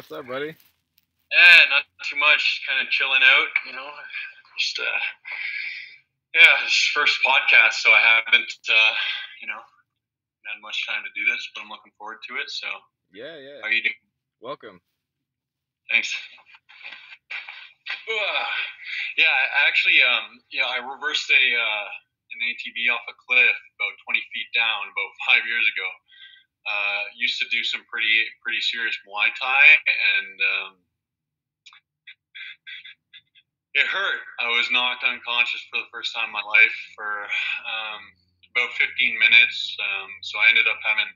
What's up, buddy? Yeah, not too much. Kind of chilling out, Just it's first podcast, so I haven't had much time to do this, but I'm looking forward to it. So Yeah. how are you doing? Welcome. Thanks. Yeah, I actually I reversed an ATV off a cliff about 20 feet down about 5 years ago. Used to do some pretty serious Muay Thai, and it hurt. I was knocked unconscious for the first time in my life for about 15 minutes. So I ended up having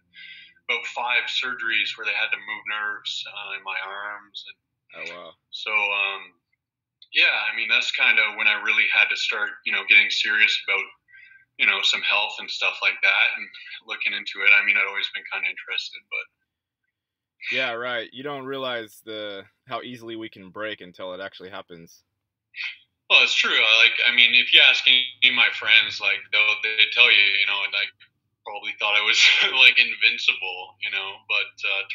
about 5 surgeries where they had to move nerves in my arms. And Oh, wow. so, that's kind of when I really had to start, getting serious about, some health and stuff like that and looking into it. I'd always been kind of interested, but. Yeah, right. You don't realize how easily we can break until it actually happens. Well, it's true. If you ask any of my friends, they tell you, I probably thought I was like invincible, but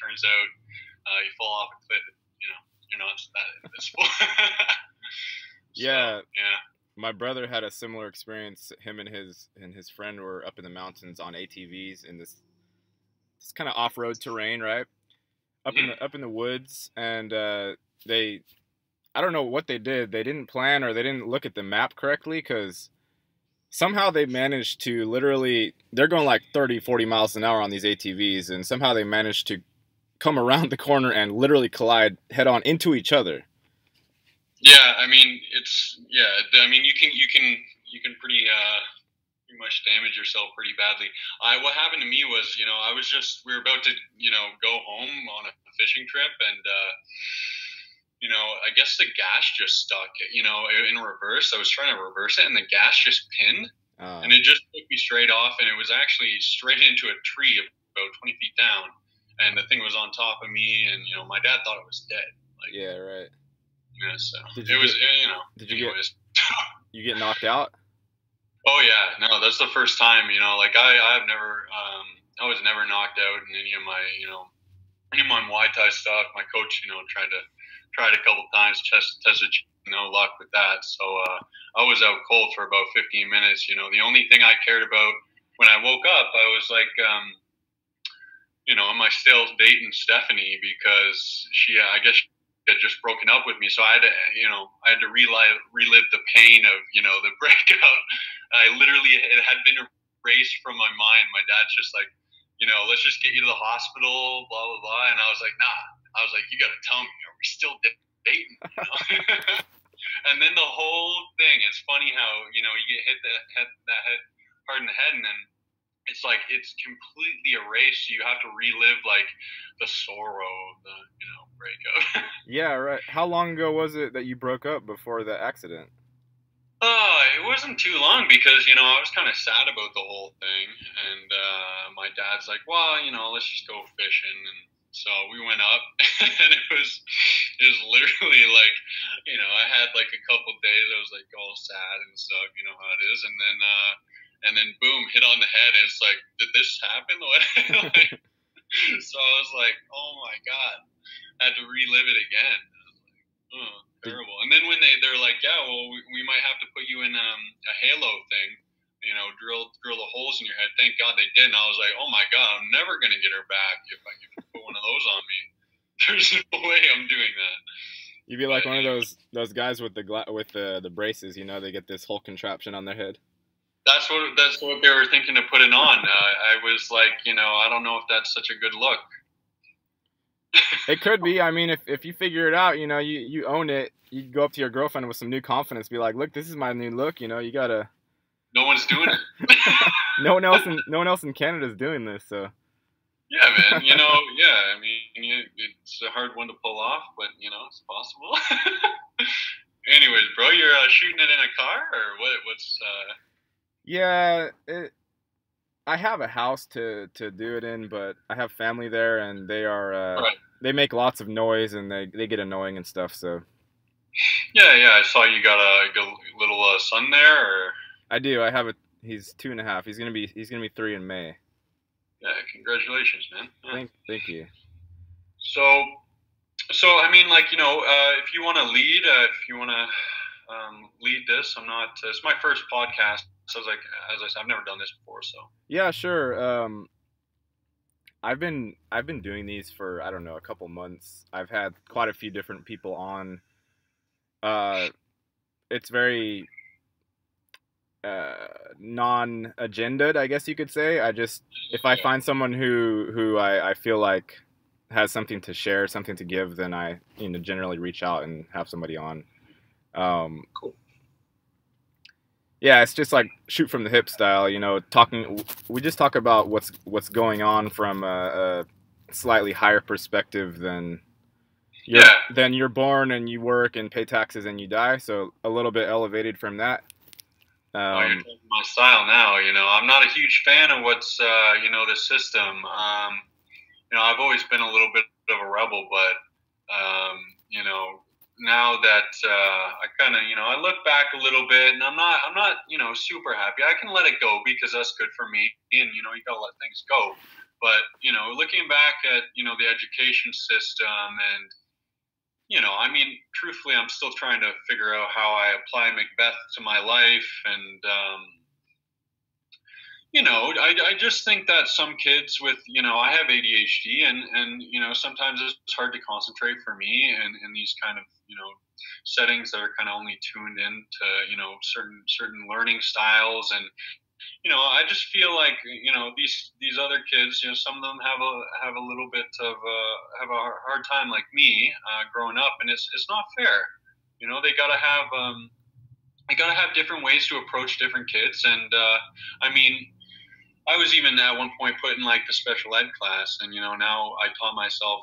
turns out you fall off a cliff, you're not that invincible. Yeah. Yeah. My brother had a similar experience. Him and his friend were up in the mountains on ATVs in this kind of off-road terrain, right? Up in the woods, and I don't know what they did. They didn't plan, or they didn't look at the map correctly, because somehow they managed to they're going like 30, 40 miles an hour on these ATVs, and somehow they managed to come around the corner and literally collide head on into each other. Yeah, you can pretty much damage yourself pretty badly. What happened to me was, we were about to, go home on a fishing trip, and I guess the gas just stuck, in reverse. I was trying to reverse it, and the gas just pinned, and it just took me straight off, and it was actually straight into a tree about 20 feet down, and the thing was on top of me, and, my dad thought it was dead. Yeah, right. Yeah, so Did you get knocked out? Oh yeah, no, that's the first time, I've never, I was never knocked out in any of my Muay Thai stuff. My coach, tried a couple times, tested, no luck with that. So, I was out cold for about 15 minutes. The only thing I cared about when I woke up, I was like, am I still dating Stephanie? Because I guess she had just broken up with me. So I had to relive the pain of, the breakup. It had been erased from my mind. My dad's just like, let's just get you to the hospital, blah, blah, blah. And I was like, nah. I was like, you got to tell me, are we still dating? And then the whole thing, it's funny how, you get hit that head hard in the head, and then it's like it's completely erased. You have to relive like the sorrow of the breakup. Yeah, right. How long ago was it that you broke up before the accident? It wasn't too long, because I was kind of sad about the whole thing, and my dad's like, well, let's just go fishing, and so we went up, and it was literally like, I had like a couple days I was like all sad and stuff, how it is, and then boom, hit on the head, and it's like, did this happen? So I was like, oh my god, I had to relive it again. I was like, oh, terrible. And then when they're like, yeah, well, we might have to put you in a halo thing, drill the holes in your head. Thank God they did. And I was like, oh my god, I'm never gonna get her back if I put one of those on me. There's no way I'm doing that. You'd be like one of those guys with the braces, they get this whole contraption on their head. That's what they were thinking of putting on. I was like, I don't know if that's such a good look. It could be. If you figure it out, you own it. You go up to your girlfriend with some new confidence, be like, look, this is my new look. You gotta. No one's doing it. No one else in Canada is doing this. So. Yeah, man. It's a hard one to pull off, but it's possible. Anyways, bro, you're shooting it in a car, or what? What's? Yeah, I have a house to do it in, but I have family there, and they are right. They make lots of noise, and they get annoying and stuff. So. Yeah. I saw you got a little son there, or. I do. He's 2.5. He's gonna be 3 in May. Yeah, congratulations, man. Yeah. Thank you. So, So I mean, like, if you want to lead, if you want to lead this, I'm not. It's my first podcast. So I was like, as I said, I've never done this before. So Yeah, sure. I've been doing these for, I don't know, a couple months. I've had quite a few different people on. Uh, it's very non-agended, I guess you could say. If I yeah, find someone who I feel like has something to share, something to give, then I generally reach out and have somebody on. Um, cool. yeah, it's just like shoot from the hip style, talking. We just talk about what's going on from a slightly higher perspective Yeah. than you're born and you work and pay taxes and you die. So a little bit elevated from that. Oh, you're taking my style now. I'm not a huge fan of what's the system. I've always been a little bit of a rebel, but now that I kind of I look back a little bit, and I'm not super happy. I can let it go because that's good for me, and you gotta let things go. But looking back at the education system, and I mean, truthfully, I'm still trying to figure out how I apply Macbeth to my life, and I just think that some kids with, I have ADHD, and sometimes it's hard to concentrate for me, and in these kind of, settings that are kind of only tuned in to, certain learning styles. And, I just feel like, these other kids, some of them have a little bit of, have a hard time like me, growing up, and it's not fair. They gotta have different ways to approach different kids. And, I mean, I was even at one point put in like the special ed class, and now I taught myself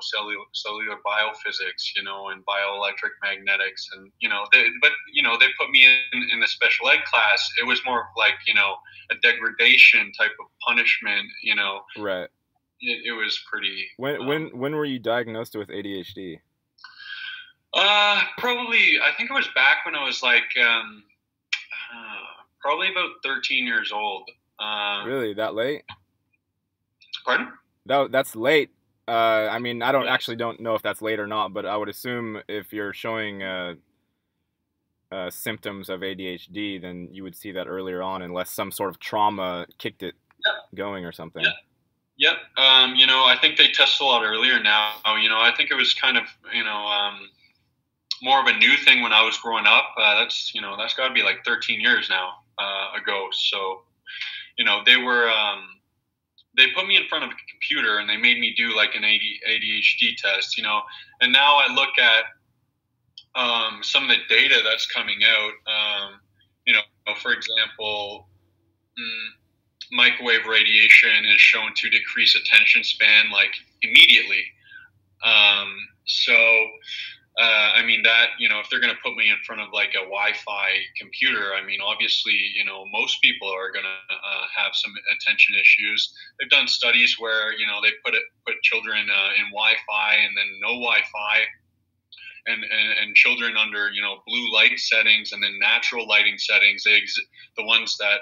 cellular biophysics, and bioelectric magnetics, and they put me in the special ed class. It was more of like a degradation type of punishment. right. It was pretty. When were you diagnosed with ADHD? Probably I think it was back when I was like probably about 13 years old. Really, that late? Pardon? That's late. I mean, I don't know if that's late or not, but I would assume if you're showing symptoms of ADHD, then you would see that earlier on, unless some sort of trauma kicked it going or something. Yeah. Yep. I think they test a lot earlier now. I think it was kind of, more of a new thing when I was growing up. That's got to be like 13 years now ago. So, they put me in front of a computer and they made me do like an ADHD test, and now I look at some of the data that's coming out. For example, microwave radiation is shown to decrease attention span like immediately. So I mean that, if they're going to put me in front of like a Wi-Fi computer, I mean, obviously, most people are going to have some attention issues. They've done studies where, they put children in Wi-Fi and then no Wi-Fi, and children under, blue light settings and then natural lighting settings. The ones that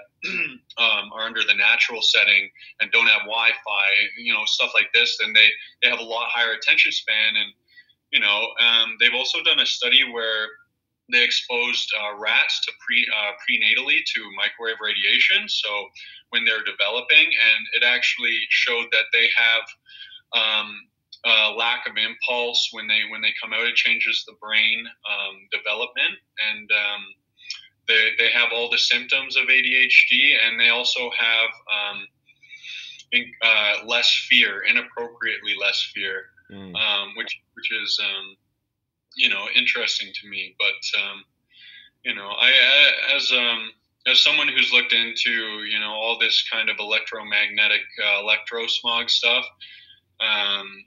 are under the natural setting and don't have Wi-Fi, stuff like this, then they have a lot higher attention span. And they've also done a study where they exposed rats to prenatally to microwave radiation, so when they're developing, and it actually showed that they have lack of impulse when they come out. It changes the brain development, and they have all the symptoms of ADHD, and they also have less fear, inappropriately less fear. Which is interesting to me. But I as someone who's looked into all this kind of electromagnetic electrosmog stuff, and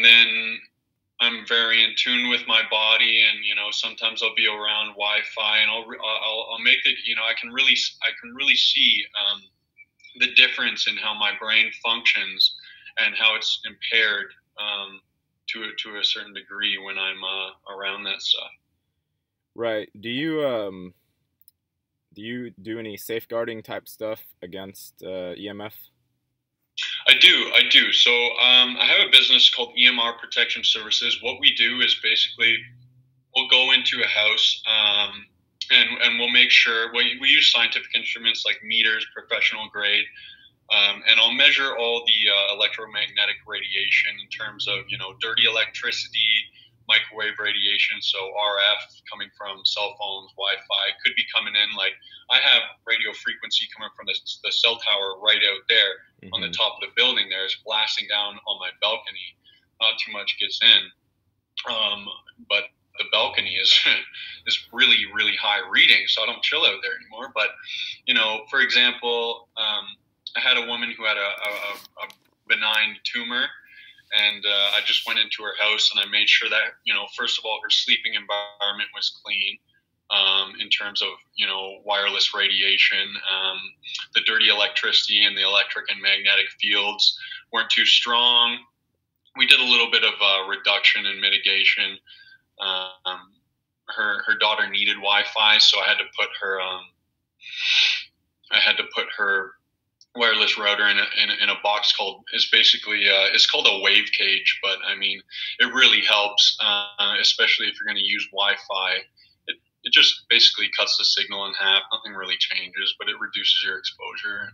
then I'm very in tune with my body, and sometimes I'll be around Wi-Fi, and I'll make it. I can really see the difference in how my brain functions and how it's impaired to a certain degree when I'm around that stuff. Right. Do you do any safeguarding type stuff against EMF? I do. So I have a business called EMR Protection Services. What we do is basically we'll go into a house and we'll make sure we use scientific instruments like meters, professional grade, and I'll measure all the electromagnetic radiation in terms of, dirty electricity, microwave radiation, so RF coming from cell phones, Wi-Fi, could be coming in. Like I have radio frequency coming from the cell tower right out there on the top of the building. There is blasting down on my balcony. Not too much gets in, but the balcony is really, really high reading, so I don't chill out there anymore. But for example, I had a woman who had a benign tumor, and I just went into her house and I made sure that, first of all, her sleeping environment was clean, in terms of, wireless radiation. The dirty electricity and the electric and magnetic fields weren't too strong. We did a little bit of reduction and mitigation. Her daughter needed Wi-Fi, so I had to put her wireless router in a box it's called a wave cage, but I mean it really helps, especially if you're going to use Wi-Fi. It just basically cuts the signal in half. Nothing really changes, but it reduces your exposure.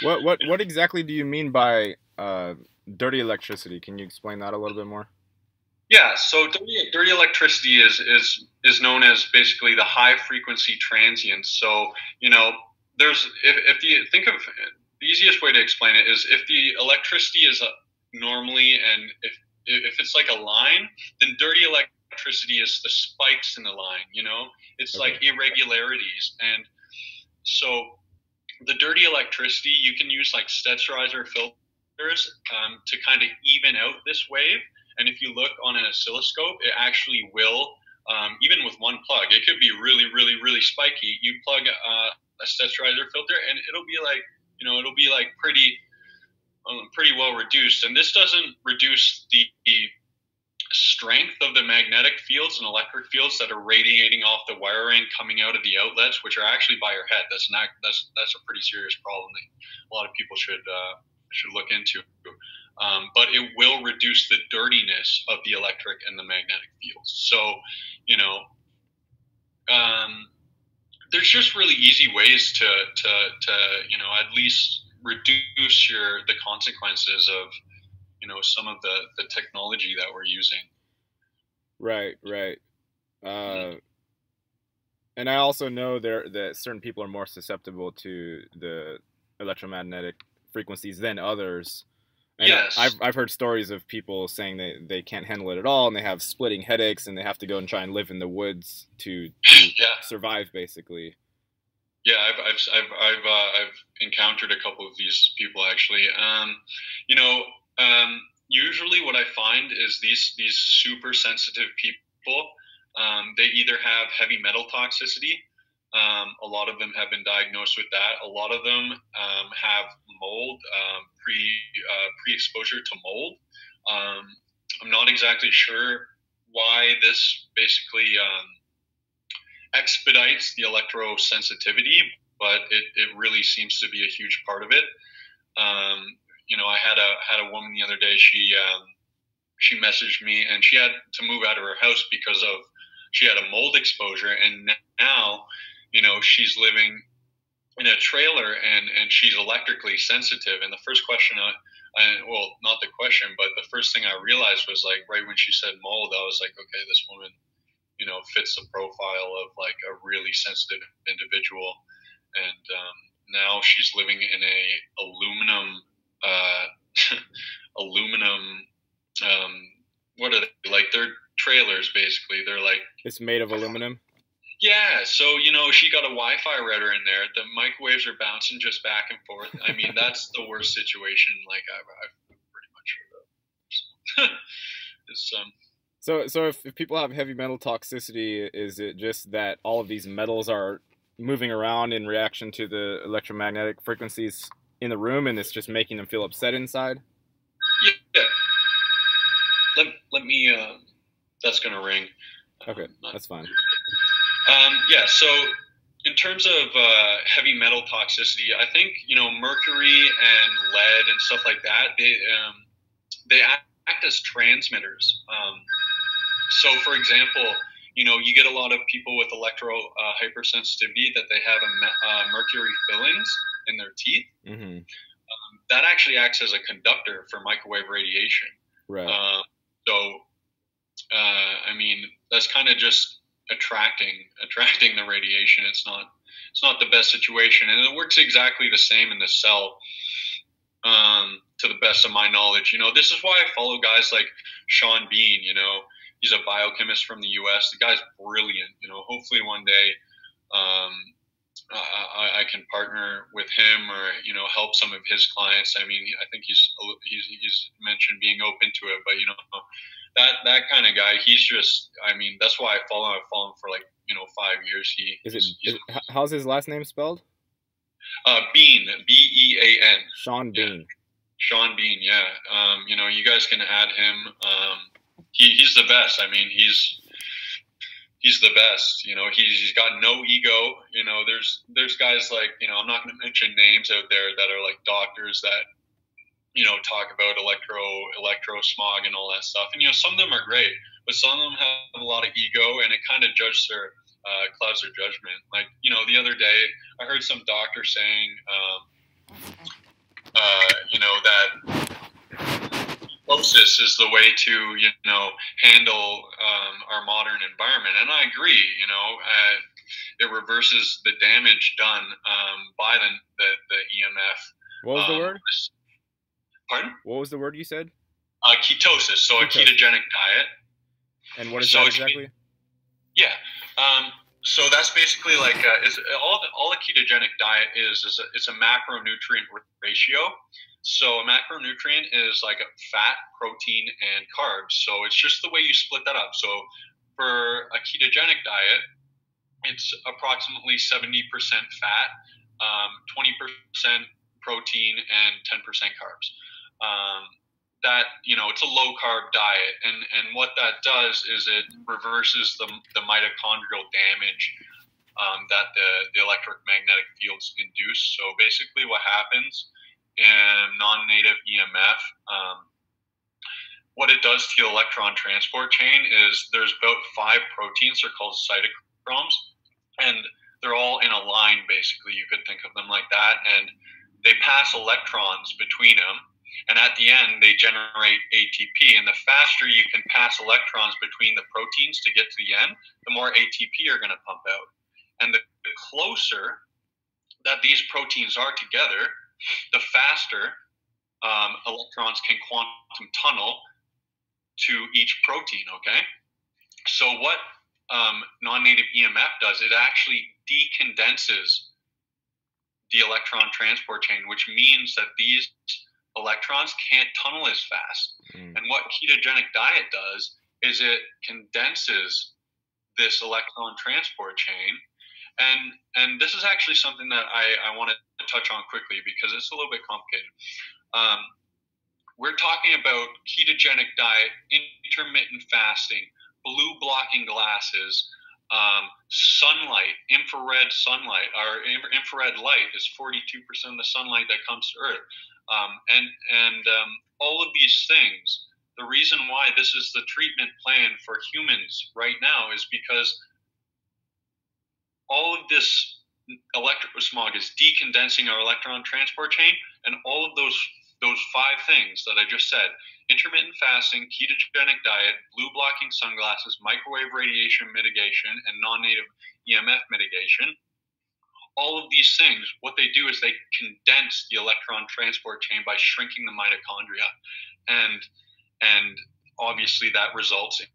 What exactly do you mean by dirty electricity? Can you explain that a little bit more? Yeah, so dirty electricity is known as basically the high frequency transients. So there's if you think of the easiest way to explain it is if the electricity is normally, and if it's like a line, then dirty electricity is the spikes in the line. It's like irregularities, and so the dirty electricity you can use like sterilizer filters to kind of even out this wave. And if you look on an oscilloscope, it actually will, even with one plug, it could be really, really, really spiky. You plug a sterilizer filter, and it'll be like pretty well reduced. And this doesn't reduce the strength of the magnetic fields and electric fields that are radiating off the wiring coming out of the outlets, which are actually by your head. That's a pretty serious problem that a lot of people should look into. But it will reduce the dirtiness of the electric and the magnetic fields. So, there's just really easy ways to at least reduce the consequences of, some of the technology that we're using. Right. And I also know that certain people are more susceptible to the electromagnetic frequencies than others. And yes. I've heard stories of people saying they can't handle it at all, and they have splitting headaches, and they have to go and try and live in the woods to survive, basically. Yeah, I've encountered a couple of these people actually. Usually what I find is these super sensitive people, they either have heavy metal toxicity. A lot of them have been diagnosed with that. A lot of them have mold, pre-exposure to mold. I'm not exactly sure why this basically expedites the electrosensitivity, but it really seems to be a huge part of it. I had a woman the other day. She messaged me, and she had to move out of her house because she had a mold exposure, and now she's living in a trailer and she's electrically sensitive. And the first question not the question, but the first thing I realized was like right when she said mold, I was like, okay, this woman fits the profile of like a really sensitive individual. And now she's living in a aluminum what are they, like they're trailers basically. They're like, it's made of aluminum. Yeah, so she got a Wi-Fi router in there. The microwaves are bouncing just back and forth. I mean, that's the worst situation like I've pretty much heard of. It's So if people have heavy metal toxicity, is it just that all of these metals are moving around in reaction to the electromagnetic frequencies in the room, and it's just making them feel upset inside? Yeah. Let me. That's gonna ring. Okay, that's fine. Yeah. So in terms of heavy metal toxicity, I think, mercury and lead and stuff like that, they act as transmitters. So, for example, you get a lot of people with hypersensitivity that they have mercury fillings in their teeth. Mm-hmm. That actually acts as a conductor for microwave radiation. Right. I mean, that's kind of just attracting the radiation. It's not the best situation, and it works exactly the same in the cell. To the best of my knowledge, this is why I follow guys like Sean Bean. He's a biochemist from the U.S. The guy's brilliant. Hopefully one day, I can partner with him or help some of his clients. I mean, I think he's mentioned being open to it, but that kind of guy. He's just. I mean, that's why I follow him. I've followed him for 5 years. How's his last name spelled? Bean, Bean. Sean Bean. Yeah. Sean Bean, yeah. You guys can add him. He's the best. I mean, he's the best. He's got no ego. There's guys like, I'm not going to mention names out there that are like doctors that, talk about electrosmog and all that stuff. And, some of them are great, but some of them have a lot of ego, and it kind of clouds their judgment. Like, the other day I heard some doctor saying, that osmosis is the way to, handle our modern environment. And I agree, it reverses the damage done by the EMF. What was the word? Pardon? What was the word you said? Ketosis, so a ketogenic diet. And what is that exactly? Yeah. So that's basically like all a ketogenic diet is it's a macronutrient ratio. So a macronutrient is like a fat, protein, and carbs. So it's just the way you split that up. So for a ketogenic diet, it's approximately 70% fat, 20% protein, and 10% carbs. It's a low carb diet, and what that does is it reverses the mitochondrial damage that the electromagnetic fields induce. So basically what happens in non-native EMF, what it does to the electron transport chain is there's about 5 proteins. They're called cytochromes, and they're all in a line, basically. You could think of them like that, and they pass electrons between them. And at the end, they generate ATP. And the faster you can pass electrons between the proteins to get to the end, the more ATP you're going to pump out. And the closer that these proteins are together, the faster electrons can quantum tunnel to each protein, okay? So what non-native EMF does, it actually decondenses the electron transport chain, which means that these electrons can't tunnel as fast. And what ketogenic diet does is it condenses this electron transport chain. And this is actually something that I want to touch on quickly because it's a little bit complicated. We're talking about ketogenic diet, intermittent fasting, blue blocking glasses, sunlight, infrared sunlight. Our infrared light is 42% of the sunlight that comes to Earth. And all of these things, the reason why this is the treatment plan for humans right now is because all of this electrosmog is decondensing our electron transport chain, and all of those 5 things that I just said, intermittent fasting, ketogenic diet, blue blocking sunglasses, microwave radiation mitigation, and non-native EMF mitigation, all of these things, what they do is they condense the electron transport chain by shrinking the mitochondria. And obviously that results in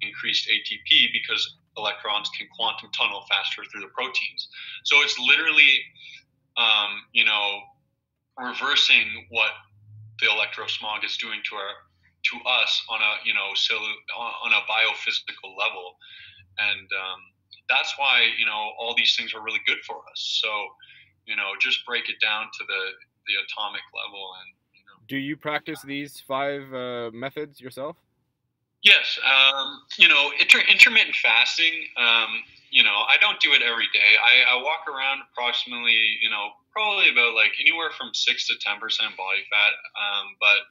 increased ATP because electrons can quantum tunnel faster through the proteins. So it's literally, reversing what the electrosmog is doing to us on a, on a biophysical level. And that's why, all these things are really good for us. So, just break it down to the atomic level. And, Do you practice these 5 methods yourself? Yes. Intermittent fasting, I don't do it every day. I walk around approximately, probably about like anywhere from 6 to 10% body fat. But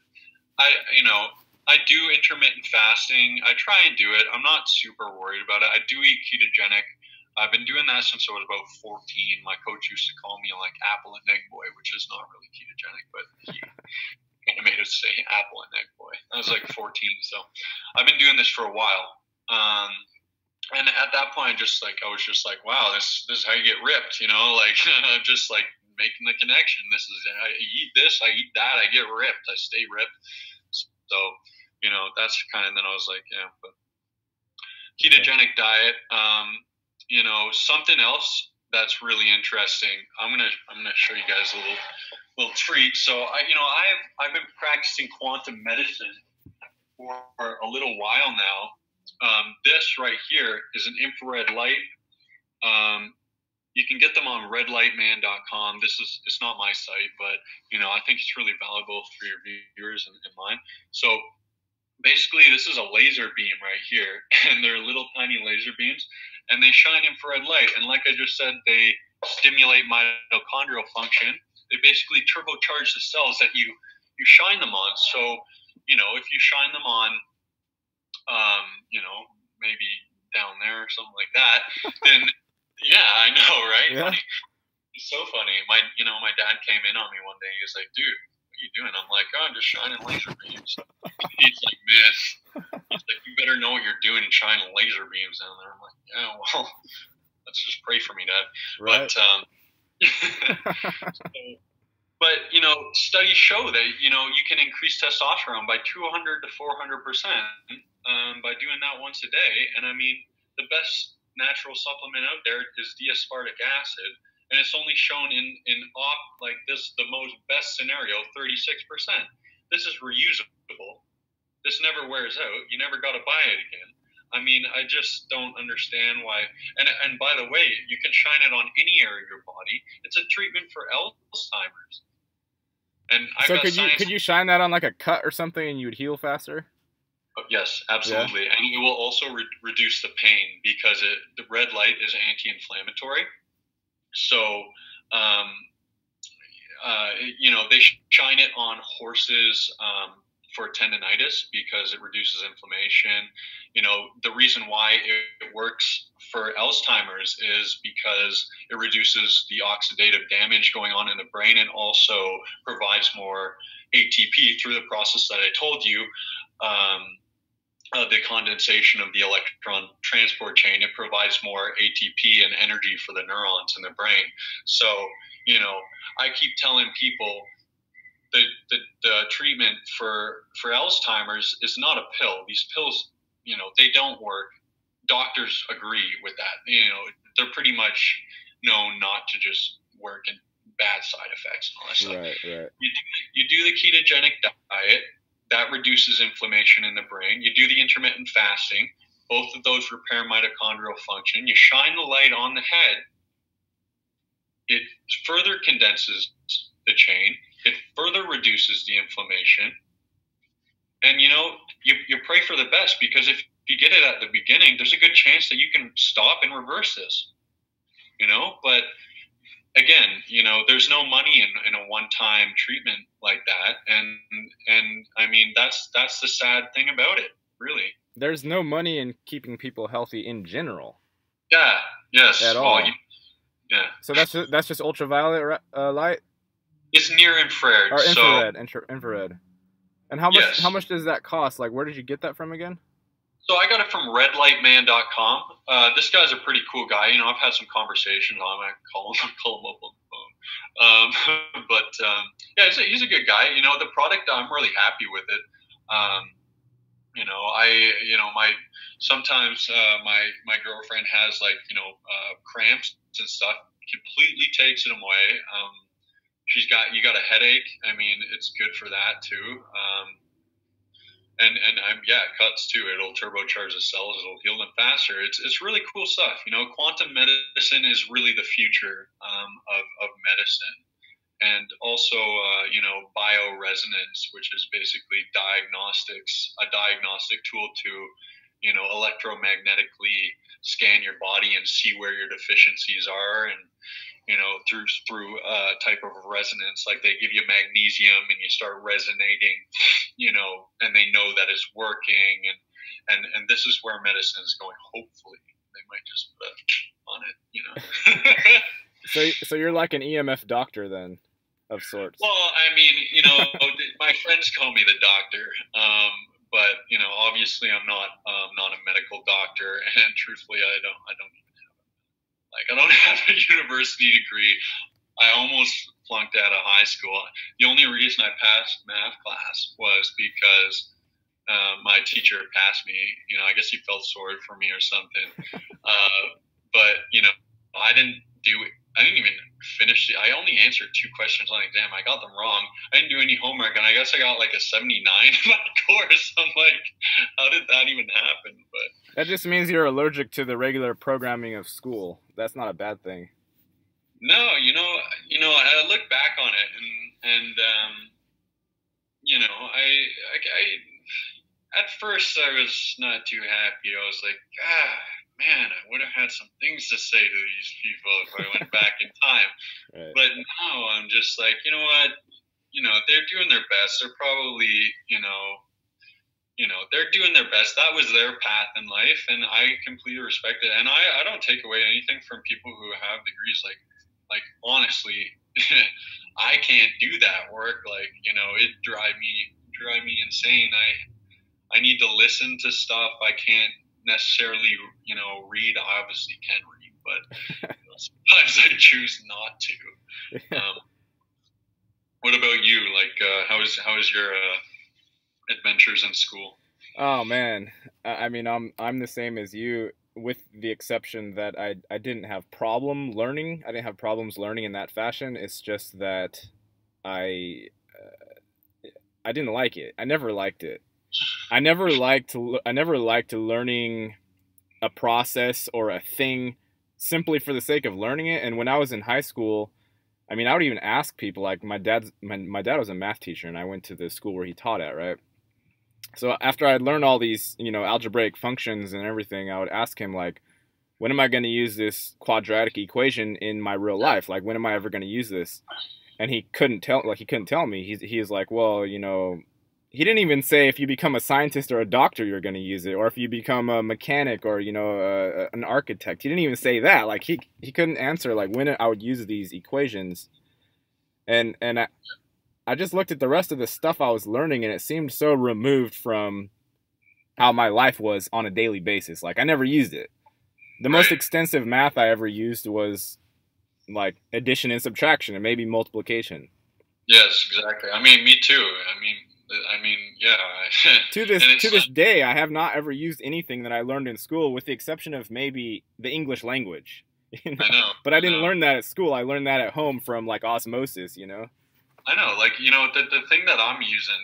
I do intermittent fasting. I try and do it. I'm not super worried about it. I do eat ketogenic. I've been doing that since I was about 14. My coach used to call me like apple and egg boy, which is not really ketogenic, but he kind of made us say apple and egg boy. I was like 14, so I've been doing this for a while. And at that point, I was just like, wow, this is how you get ripped, like just like making the connection. This is, I eat this, I eat that, I get ripped, I stay ripped. So, that's kind of, then I was like, yeah, but ketogenic diet, something else that's really interesting. I'm gonna show you guys a little treat. So I've been practicing quantum medicine for a little while now. This right here is an infrared light. You can get them on redlightman.com. It's not my site, but I think it's really valuable for your viewers and mine. So basically, this is a laser beam right here, and they're little tiny laser beams, and they shine infrared light. And like I just said, they stimulate mitochondrial function. They basically turbocharge the cells that you shine them on. So if you shine them on, maybe down there or something like that, then yeah, I know, right? Yeah. Funny. It's so funny. My dad came in on me one day. He was like, dude, what are you doing? I'm like, oh, I'm just shining laser beams. He's like, man, he's like, you better know what you're doing and shining laser beams down there. I'm like, yeah, well, let's just pray for me, Dad. Right. But studies show that you can increase testosterone by 200 to 400% by doing that once a day. And I mean, the best natural supplement out there is D-aspartic acid, and it's only shown in like this, the most best scenario, 36%. This is reusable. This never wears out. You never got to buy it again. I mean, I just don't understand why. And by the way, you can shine it on any area of your body. It's a treatment for Alzheimer's. And so could you shine that on like a cut or something and you would heal faster? Yes, absolutely. Yeah. And it will also reduce the pain because the red light is anti-inflammatory. So, they shine it on horses for tendinitis because it reduces inflammation. The reason why it works for Alzheimer's is because it reduces the oxidative damage going on in the brain and also provides more ATP through the process that I told you. The condensation of the electron transport chain, it provides more ATP and energy for the neurons in the brain. So, I keep telling people the treatment for Alzheimer's is not a pill. These pills, they don't work. Doctors agree with that. They're pretty much known not to just work and bad side effects and all that stuff. Right. You do the ketogenic diet. That reduces inflammation in the brain. You do the intermittent fasting. Both of those repair mitochondrial function. You shine the light on the head. It further condenses the chain. It further reduces the inflammation. And, you pray for the best because if you get it at the beginning, there's a good chance that you can stop and reverse this. But again, there's no money in a one-time treatment like that, and I mean that's the sad thing about it, really. There's no money in keeping people healthy in general. Yeah. Yes. At all. Yeah. So that's just ultraviolet light. It's near infrared. Or infrared. Infrared. And how much does that cost? Like, where did you get that from again? So I got it from redlightman.com. This guy's a pretty cool guy. I've had some conversations on him. I call him up on the phone. Yeah, he's a good guy. The product, I'm really happy with it. Sometimes my girlfriend has cramps and stuff. Completely takes it away. You got a headache. I mean, it's good for that too. It cuts too. It'll turbocharge the cells. It'll heal them faster. It's really cool stuff. Quantum medicine is really the future of medicine, and also bioresonance, which is basically a diagnostic tool to electromagnetically scan your body and see where your deficiencies are, and through a type of resonance, like they give you magnesium and you start resonating, and they know that it's working, and this is where medicine is going. Hopefully they might just put on it, So you're like an EMF doctor then, of sorts. Well, I mean, my friends call me the doctor, but obviously I'm not a medical doctor, and truthfully, I don't have a university degree. I almost flunked out of high school. The only reason I passed math class was because my teacher passed me. I guess he felt sorry for me or something. But I didn't even finish it. I only answered 2 questions on the exam. I got them wrong. I didn't do any homework, and I guess I got like a 79 in my course. I'm like, how did that even happen? But that just means you're allergic to the regular programming of school. That's not a bad thing. No, I look back on it, and I at first I was not too happy. I was like, man, I would have had some things to say to these people if I went back in time. Right. But now I'm just like, you know what? They're doing their best. They're probably, they're doing their best. That was their path in life, and I completely respect it. And I don't take away anything from people who have degrees. Like honestly, I can't do that work. Like, it drive me insane. I need to listen to stuff. I can't necessarily, read. I obviously can read, but sometimes I choose not to. What about you? Like, how is your adventures in school? Oh man, I mean, I'm the same as you, with the exception that I didn't have problems learning in that fashion. It's just that I didn't like it. I never liked it. I never liked learning a process or a thing simply for the sake of learning it. And when I was in high school, I mean, I would even ask people, like my dad was a math teacher, and I went to the school where he taught at, right? So after I'd learned all these, algebraic functions and everything, I would ask him, like, when am I going to use this quadratic equation in my real life? Like, when am I ever going to use this? And he couldn't tell me. He was like, well, he didn't even say if you become a scientist or a doctor, you're going to use it, or if you become a mechanic or, an architect. He didn't even say that. Like, he couldn't answer, like, when I would use these equations. And I just looked at the rest of the stuff I was learning, and it seemed so removed from how my life was on a daily basis. Like, I never used it. The most extensive math I ever used was, like, addition and subtraction, and maybe multiplication. Yes, exactly. I mean, me too. I mean, yeah. To this day, I have not ever used anything that I learned in school, with the exception of maybe the English language. I know. But I didn't learn that at school. I learned that at home from, like, osmosis, I know, like, the thing that I'm using,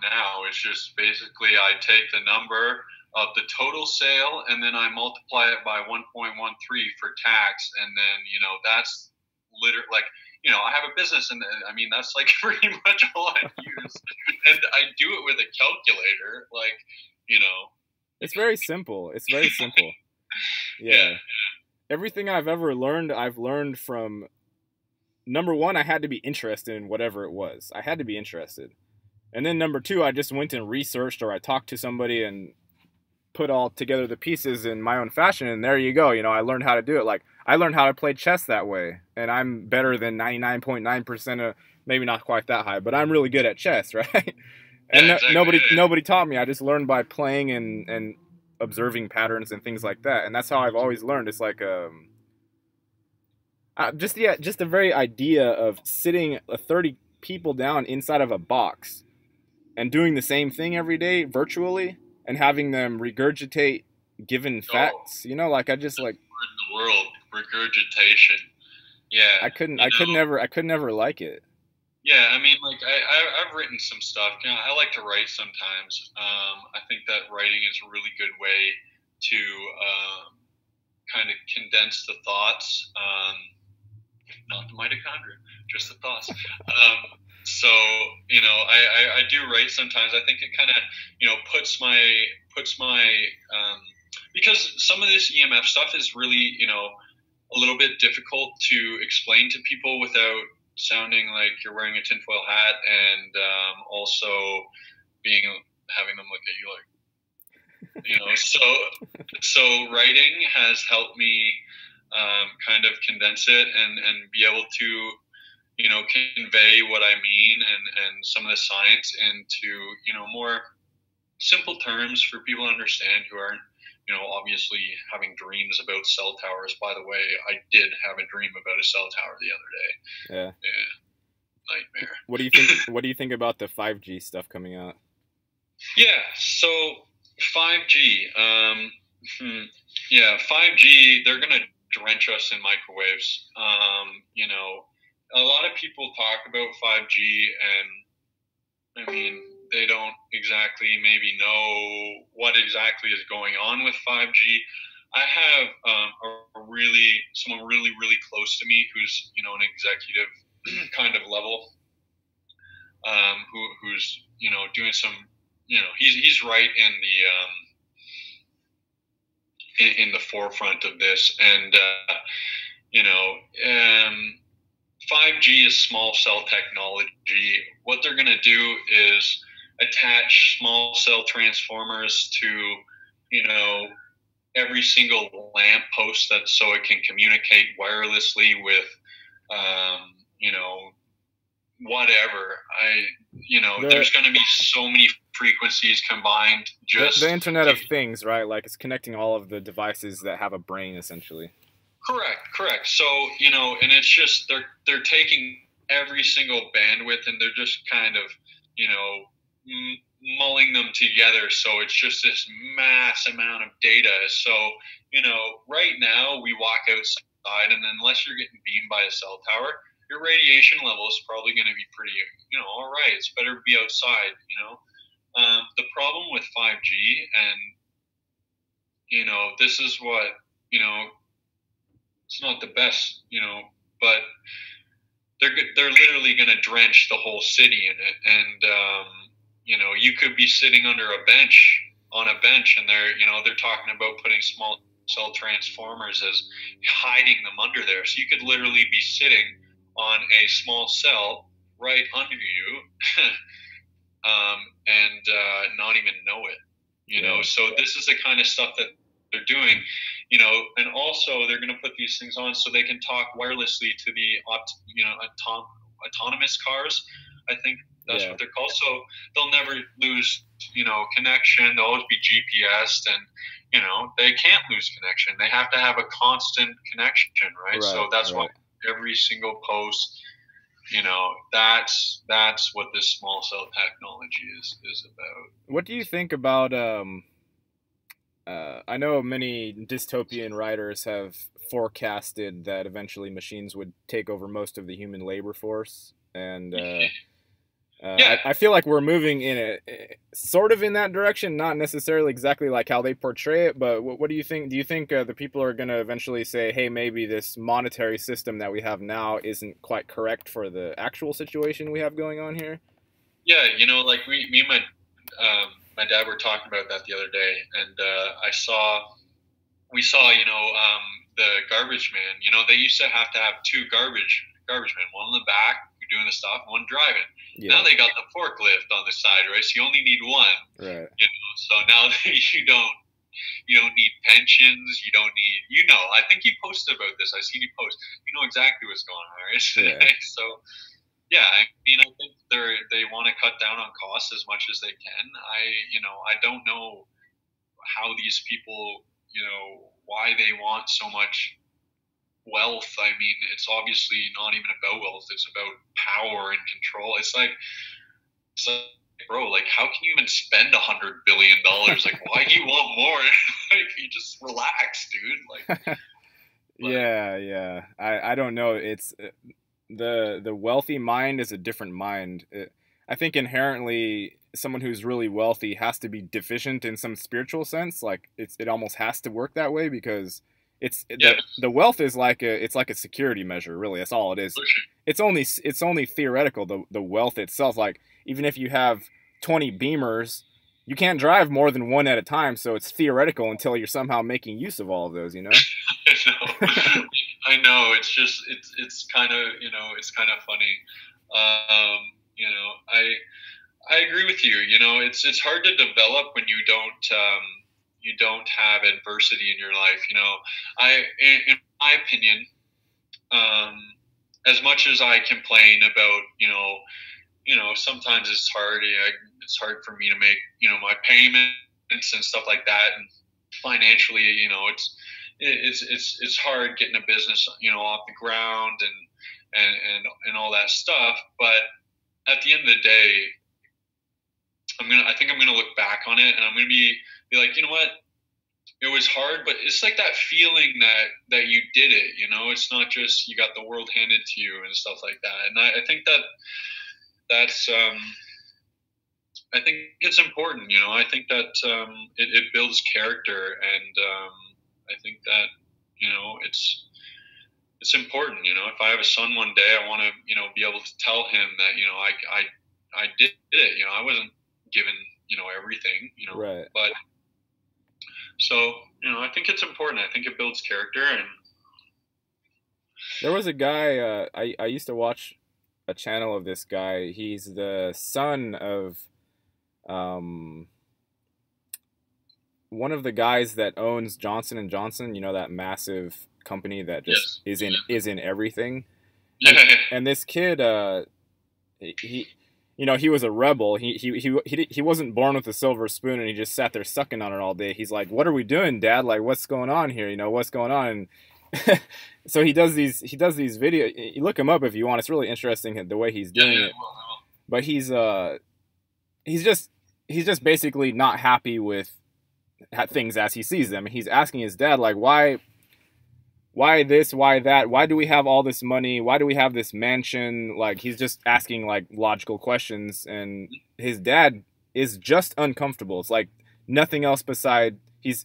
now is just basically I take the number of the total sale, and then I multiply it by 1.13 for tax, and then, that's literally, like, I have a business, and I mean, that's like pretty much all I use. And I do it with a calculator, like, It's very simple. Yeah. Everything I've ever learned, I've learned from, number one, I had to be interested in whatever it was. I had to be interested. And then number two, I just went and researched, or I talked to somebody and put all together the pieces in my own fashion, and there you go. I learned how to do it. Like, I learned how to play chess that way, and I'm better than 99.9% of, maybe not quite that high, but I'm really good at chess, right? And yeah, exactly. nobody taught me. I just learned by playing and observing patterns and things like that, and that's how I've always learned. It's like just the very idea of sitting 30 people down inside of a box and doing the same thing every day virtually, and having them regurgitate given facts, like, I just, like, in the world, regurgitation. Yeah. I could never like it. Yeah, I mean, like, I've written some stuff. I like to write sometimes. I think that writing is a really good way to kind of condense the thoughts, not the mitochondria, just the thoughts. So, I do write sometimes. I think it kind of, puts puts my because some of this EMF stuff is really, you know, a little bit difficult to explain to people without sounding like you're wearing a tinfoil hat, and also having them look at you like, you know. So writing has helped me kind of condense it and be able to, you know, convey what I mean and some of the science into, you know, more simple terms for people to understand who aren't, you know, obviously having dreams about cell towers. By the way, I did have a dream about a cell tower the other day. Yeah. Nightmare. What do you think? What do you think about the 5G stuff coming out? Yeah. So 5G. Yeah, 5G. They're gonna drench us in microwaves. You know, a lot of people talk about 5G, and I mean, they don't exactly maybe know what exactly is going on with 5G. I have someone really close to me who's, you know, an executive kind of level, who's, you know, doing some, you know, he's right in the forefront of this, and you know, 5G is small cell technology. What they're going to do is attach small cell transformers to, you know, every single lamp post, that so it can communicate wirelessly with, you know, whatever. You know, there's going to be so many frequencies combined. Just the Internet of Things, right? Like, it's connecting all of the devices that have a brain, essentially. Correct. So, you know, and it's just they're taking every single bandwidth and they're just kind of, you know, mulling them together, so it's just this mass amount of data. So, you know, right now we walk outside, and unless you're getting beamed by a cell tower, your radiation level is probably going to be pretty, you know, all right. It's better to be outside, you know. The problem with 5G, and, you know, this is what, you know, it's not the best, you know, but they're literally going to drench the whole city in it. And you know, you could be sitting on a bench, and they're talking about putting small cell transformers as hiding them under there. So you could literally be sitting on a small cell right under you, and not even know it. You know, so this is the kind of stuff that they're doing. You know, and also they're going to put these things on so they can talk wirelessly to the autonomous cars. I think that's what they're called. So they'll never lose, you know, connection. They'll always be GPSed, and, you know, they can't lose connection. They have to have a constant connection, right? So that's why every single post, you know, that's what this small cell technology is about. What do you think about I know many dystopian writers have forecasted that eventually machines would take over most of the human labor force, and I feel like we're moving in sort of in that direction, not necessarily exactly like how they portray it, but what do you think? Do you think the people are going to eventually say, hey, maybe this monetary system that we have now isn't quite correct for the actual situation we have going on here? Yeah, you know, like me and my dad were talking about that the other day, and we saw, you know, the garbage man. You know, they used to have two garbage men, one in the back doing the stuff, one driving. Yeah. Now they got the forklift on the side, right? So you only need one. Right. You know, so now you don't need pensions. You don't need, you know, I think you posted about this. I seen you post. You know exactly what's going on, right? Yeah. So, yeah, I mean, I think they want to cut down on costs as much as they can. I don't know how these people, you know, why they want so much wealth. I mean, it's obviously not even about wealth. It's about power and control. It's like, bro, like, how can you even spend $100 billion? Like, why do you want more? Like, you just relax, dude. Like, yeah. I don't know. It's the wealthy mind is a different mind. I think inherently someone who's really wealthy has to be deficient in some spiritual sense. Like, it almost has to work that way, because the wealth is like a security measure, really. That's all it is. It's only theoretical, the wealth itself. Like, even if you have 20 Beamers you can't drive more than one at a time, so it's theoretical until you're somehow making use of all of those, you know? I know. I know. It's just it's kind of, you know, it's kind of funny. You know, I agree with you. You know, it's hard to develop when you don't have adversity in your life. You know, in my opinion, as much as I complain about, sometimes it's hard. It's hard for me to make, my payments and stuff like that, and financially, it's hard getting a business, off the ground and all that stuff. But at the end of the day, I think I'm gonna look back on it, and I'm gonna be like, you know what? It was hard, but it's like that feeling that you did it. It's not just you got the world handed to you and stuff like that. And I think that's I think it's important. I think that it builds character, and I think that it's important. If I have a son one day, I want to be able to tell him that I did it. I wasn't given everything. Right. But so I think it's important. I think it builds character. And there was a guy I used to watch a channel of this guy. He's the son of one of the guys that owns Johnson and Johnson, that massive company that just is in everything. And this kid, he was a rebel. He wasn't born with a silver spoon, and he just sat there sucking on it all day. He's like, "What are we doing, Dad? Like, what's going on here? What's going on?" And so he does these videos. You look him up if you want. It's really interesting the way he's doing it. But he's just basically not happy with things as he sees them. And he's asking his dad, like, why this, why that? Why do we have all this money? Why do we have this mansion? Like, he's just asking like logical questions, and his dad is just uncomfortable. It's like nothing else beside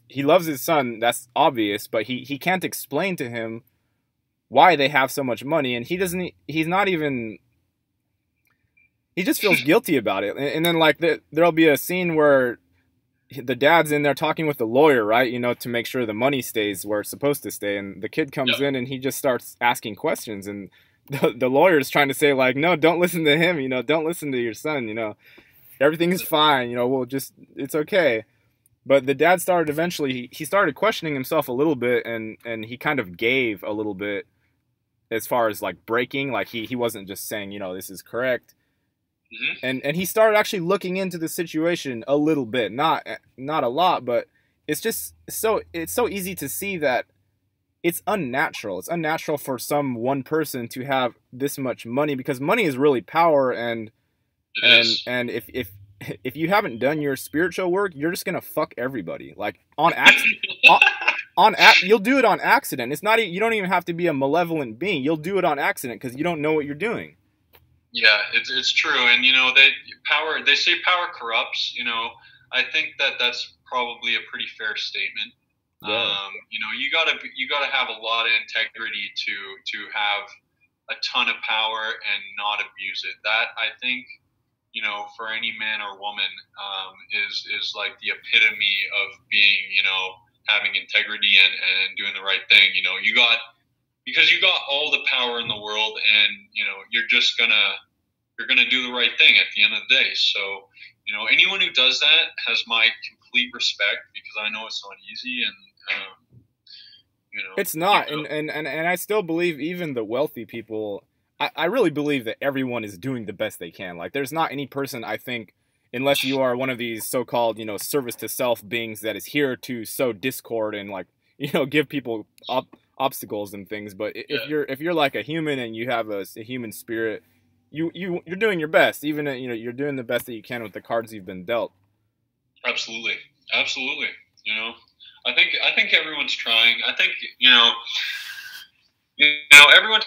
he loves his son, that's obvious, but he can't explain to him why they have so much money, and he just feels guilty about it. And then like there'll be a scene where the dad's in there talking with the lawyer, right? To make sure the money stays where it's supposed to stay. And the kid comes in and he just starts asking questions. And the lawyer's trying to say, like, no, don't listen to him. Don't listen to your son. Everything's fine. It's okay. But the dad eventually he started questioning himself a little bit, and he kind of gave a little bit as far as like breaking. Like he wasn't just saying, this is correct. Mm-hmm. And he started actually looking into the situation a little bit, not a lot, but it's just it's so easy to see that it's unnatural. It's unnatural for one person to have this much money, because money is really power, and if you haven't done your spiritual work, you're just gonna fuck everybody. Like on accident. You'll do it on accident. It's not. You don't even have to be a malevolent being. You'll do it on accident because you don't know what you're doing. Yeah, it's true, and they say power corrupts. I think that's probably a pretty fair statement. Yeah. You gotta have a lot of integrity to have a ton of power and not abuse it. That, I think, for any man or woman, is like the epitome of being, having integrity and doing the right thing. Because you got all the power in the world, and you're gonna do the right thing at the end of the day. So anyone who does that has my complete respect, because I know it's not easy, and it's not. And I still believe even the wealthy people, I really believe that everyone is doing the best they can. Like, there's not any person, I think, unless you are one of these so-called service to self beings that is here to sow discord and like give people obstacles and things. But if you're like a human and you have a human spirit, you're doing your best. Even you're doing the best that you can with the cards you've been dealt. Absolutely. I think everyone's trying. I think everyone's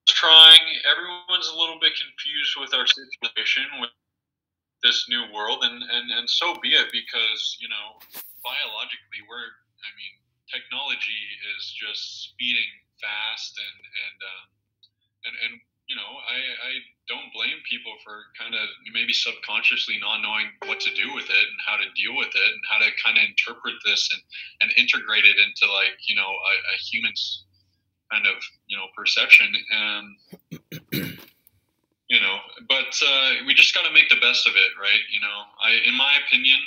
trying. Everyone's a little bit confused with our situation with this new world, and so be it, because biologically technology is just speeding fast, and don't blame people for kind of maybe subconsciously not knowing what to do with it and how to deal with it and how to kind of interpret this and integrate it into like, you know, a human's kind of, you know, perception. You know, but we just got to make the best of it, right? You know, in my opinion,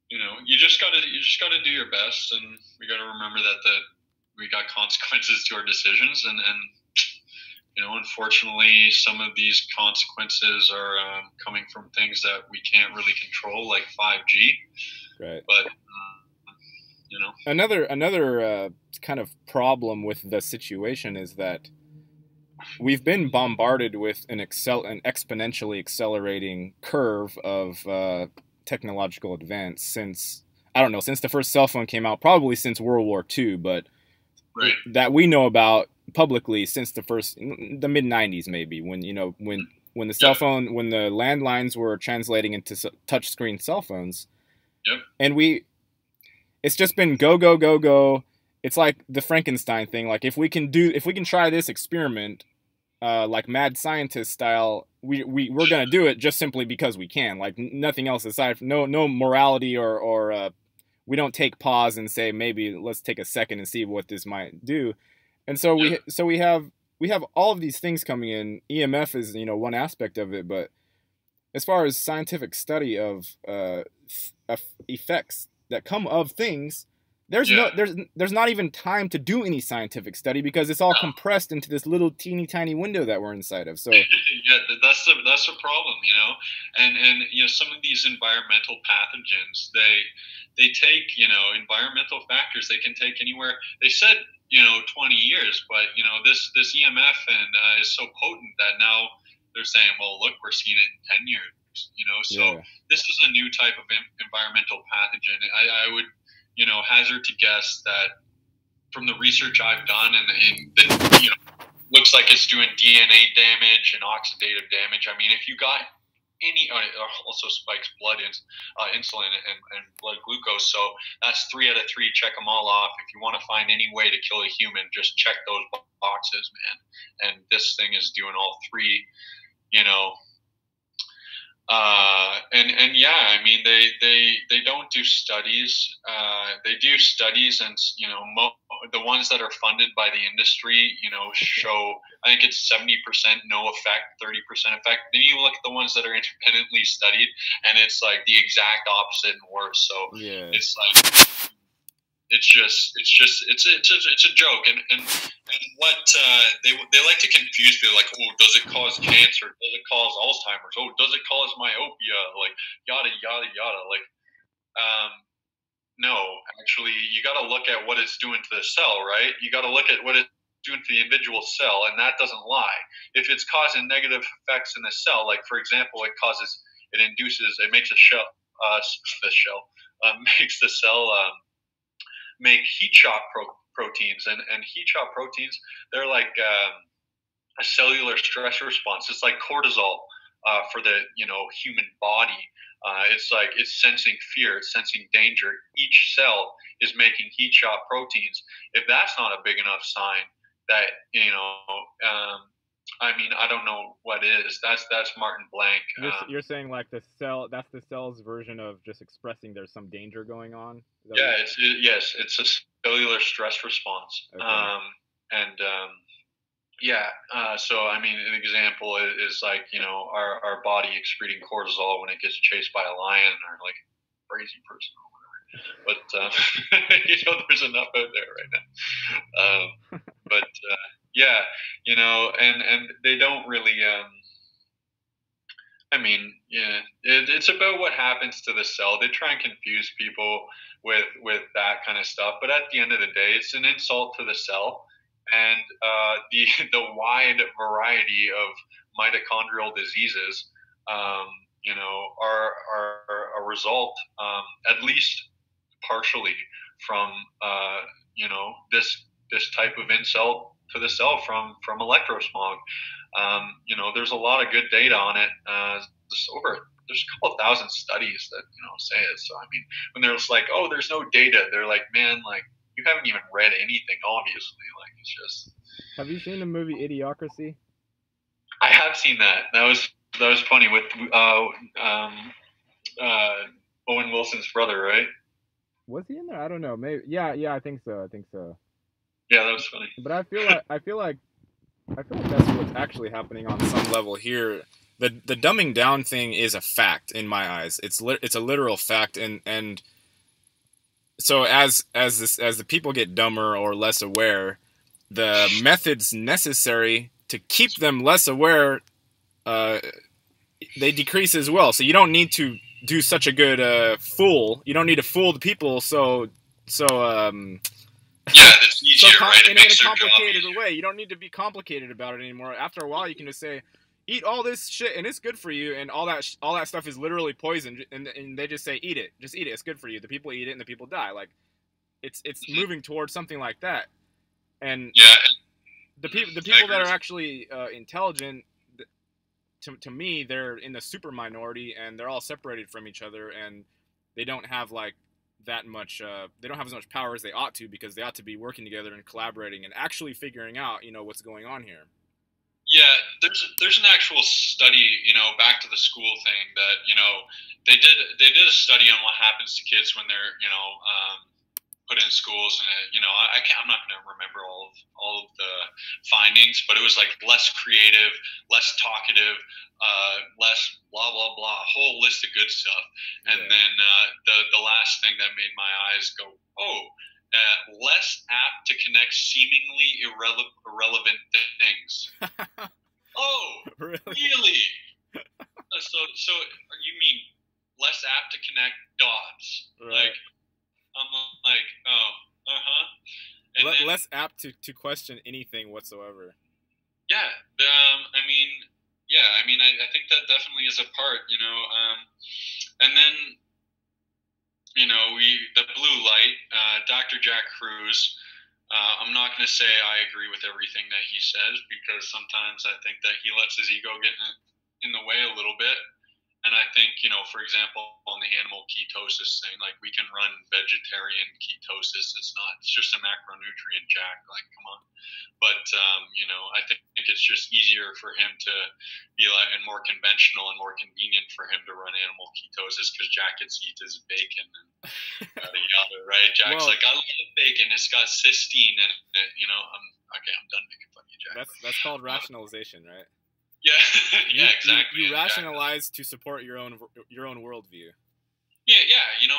you know, you just got to do your best, and we got to remember that we got consequences to our decisions, and you know, unfortunately, some of these consequences are coming from things that we can't really control, like 5G. Right. But you know, another kind of problem with the situation is that we've been bombarded with an exponentially accelerating curve of technological advance since, I don't know, since the first cell phone came out, probably since World War II, but right. that we know about publicly since the mid 90s, maybe, when, you know, when the cell phone, when the landlines were translating into touchscreen cell phones. Yep. And it's just been go. It's like the Frankenstein thing. Like, if we can try this experiment, like mad scientist style, we're gonna do it just simply because we can. Like, nothing else aside. No morality or we don't take pause and say, maybe let's take a second and see what this might do. And so we have all of these things coming in. EMF is, you know, one aspect of it, but as far as scientific study of effects that come of things, there's not even time to do any scientific study because it's all compressed into this little teeny tiny window that we're inside of. So yeah, that's the problem, you know. And you know, some of these environmental pathogens, they take, you know, environmental factors. They can take anywhere. They said, you know, 20 years, but you know, this EMF is so potent that now they're saying, well, look, we're seeing it in 10 years, you know. So this is a new type of environmental pathogen. I would, you know, hazard to guess that from the research I've done, and you know, looks like it's doing DNA damage and oxidative damage. I mean, if you got any, also spikes blood insulin and blood glucose. So that's 3 out of 3. Check them all off. If you want to find any way to kill a human, just check those boxes, man. And this thing is doing all 3, you know. And yeah, I mean, they don't do studies. They do studies, and you know, the ones that are funded by the industry, you know, show, I think it's 70% no effect, 30% effect. Then you look at the ones that are independently studied, and it's like the exact opposite and worse. So it's like, it's a joke, and what they like to confuse people, like, oh, does it cause cancer? Does it cause Alzheimer's? Oh, does it cause myopia? Like, yada yada yada. Like, no, actually, you got to look at what it's doing to the cell, right? You got to look at what it's doing to the individual cell, and that doesn't lie. If it's causing negative effects in the cell, like for example, it makes makes the cell make heat shock proteins, and heat shock proteins, they're like a cellular stress response. It's like cortisol for the, you know, human body. It's like it's sensing fear, it's sensing danger. Each cell is making heat shock proteins. If that's not a big enough sign that, you know, I mean, I don't know what is. That's Martin Blank. You're saying like that's the cell's version of just expressing there's some danger going on? Yeah, it's a cellular stress response. Okay. So I mean, an example is like, you know, our body excreting cortisol when it gets chased by a lion or like a crazy person or whatever. But you know, there's enough out there right now. Yeah, you know, and they don't really. I mean, yeah, it's about what happens to the cell. They try and confuse people with that kind of stuff, but at the end of the day, it's an insult to the cell. And the wide variety of mitochondrial diseases, you know, are a result, at least partially, from you know, this type of insult to the cell from electrosmog. You know, there's a lot of good data on it. There's a couple of thousand studies that, you know, say it. So I mean, when they're just like, oh, there's no data, they're like, man, like, you haven't even read anything, obviously. Like, it's just. Have you seen the movie Idiocracy? I have seen that. That was funny with Owen Wilson's brother, right? Was he in there? I don't know. Maybe. Yeah, yeah. I think so. I think so. Yeah, that was funny. But I feel like that's what's actually happening on some level here. The dumbing down thing is a fact in my eyes. It's a literal fact, and so as the people get dumber or less aware, the methods necessary to keep them less aware, they decrease as well. So you don't need to do such a good fool. You don't need to fool the people. Yeah, that's easier, right? In a complicated way. You don't need to be complicated about it anymore. After a while, you can just say, "Eat all this shit, and it's good for you." And all that stuff is literally poison, and they just say, "Eat it, just eat it. It's good for you." The people eat it, and the people die. Like, it's moving towards something like that. And yeah, the people that are actually intelligent, to me, they're in the super minority, and they're all separated from each other, and they don't have like that much they don't have as much power as they ought to, because they ought to be working together and collaborating and actually figuring out what's going on here. Yeah, there's an actual study, back to the school thing, that they did a study on what happens to kids when they're put in schools, and I'm not going to remember all of the findings, but it was like less creative, less talkative, less blah blah blah, a whole list of good stuff. And then the last thing that made my eyes go, oh, less apt to connect seemingly irrelevant things. Oh, really? So you mean less apt to connect dots? Right. Like, I'm like, oh, less apt to question anything whatsoever. Yeah, I think that definitely is a part, and then, the blue light, Dr. Jack Kruse. I'm not going to say I agree with everything that he says, because sometimes I think that he lets his ego get in the way a little bit. And I think, for example, on the animal ketosis thing, like, we can run vegetarian ketosis. It's just a macronutrient, Jack. Like, come on. But, I think it's just easier for him to be like, and more conventional and more convenient for him to run animal ketosis, because Jack gets to eat his bacon and yada yada, right? Jack's like, I love bacon. It's got cysteine in it. I'm done making fun of you, Jack. That's called rationalization, right? Yeah, yeah, exactly. You rationalize to support your own worldview. Yeah, and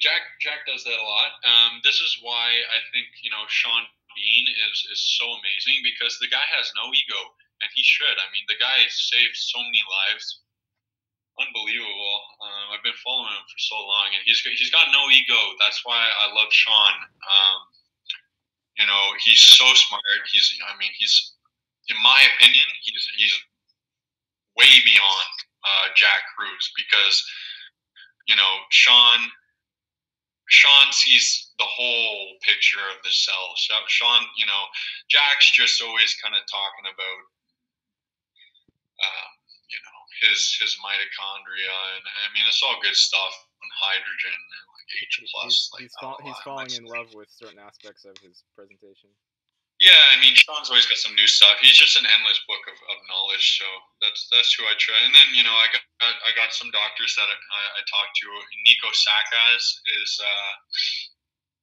Jack does that a lot. This is why I think Sean Bean is so amazing, because the guy has no ego, and he should. I mean, the guy saved so many lives, unbelievable. I've been following him for so long, and he's got no ego. That's why I love Sean. He's so smart. He's in my opinion, he's way beyond Jack Kruse, because Sean sees the whole picture of the cell. Sean, Jack's just always kind of talking about his mitochondria, and I mean, it's all good stuff, and hydrogen and like H plus. He's falling in love with certain aspects of his presentation. Yeah, I mean, Sean's always got some new stuff. He's just an endless book of knowledge. So that's who I try. And then I got some doctors that I talked to. Nico Sakas is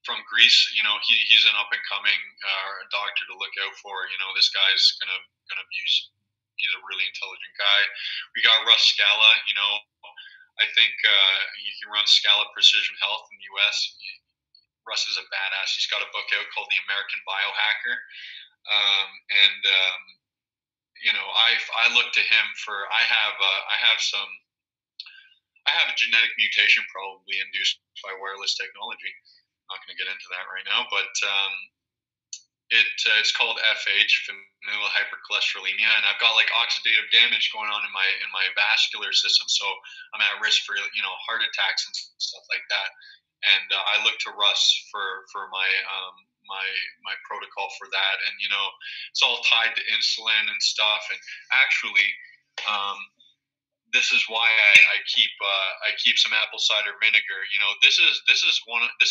from Greece. He's an up and coming doctor to look out for. This guy's gonna be. He's a really intelligent guy. We got Russ Scala. I think he runs Scala Precision Health in the U.S. Russ is a badass. He's got a book out called The American Biohacker, I look to him for. I have a genetic mutation probably induced by wireless technology. I'm not going to get into that right now, but it's called FH, familial hypercholesterolemia, and I've got like oxidative damage going on in my vascular system, so I'm at risk for heart attacks and stuff like that. And I look to Russ for my my protocol for that, and it's all tied to insulin and stuff. And actually, this is why I keep some apple cider vinegar. This is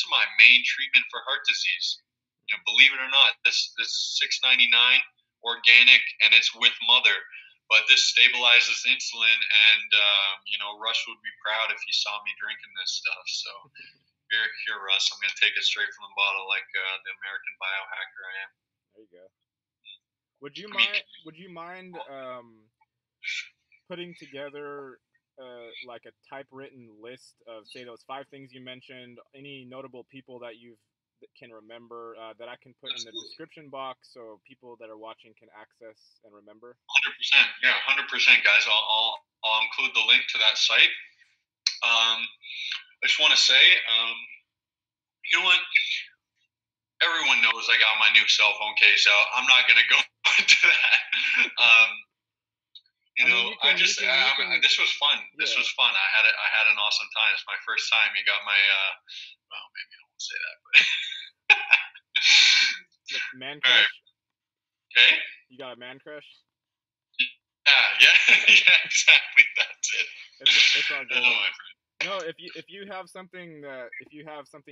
my main treatment for heart disease. Believe it or not, this $6.99 organic, and it's with mother. But this stabilizes insulin, and Russ would be proud if he saw me drinking this stuff. So here, Russ, I'm gonna take it straight from the bottle, like the American biohacker I am. There you go. Would you mind putting together like a typewritten list of, say, those 5 things you mentioned? Any notable people that that can remember that I can put in the description box so people that are watching can access and remember? 100%, yeah, 100%, guys. I'll include the link to that site. I just want to say, you know what? Everyone knows I got my new cell phone case out. I'm not gonna go into that. This was fun. Yeah. This was fun. I had an awesome time. It's my first time. You got my well, maybe I won't say that, but man crush. Right. Okay. You got a man crush? Yeah, exactly. That's it. It's all good. No, if you have something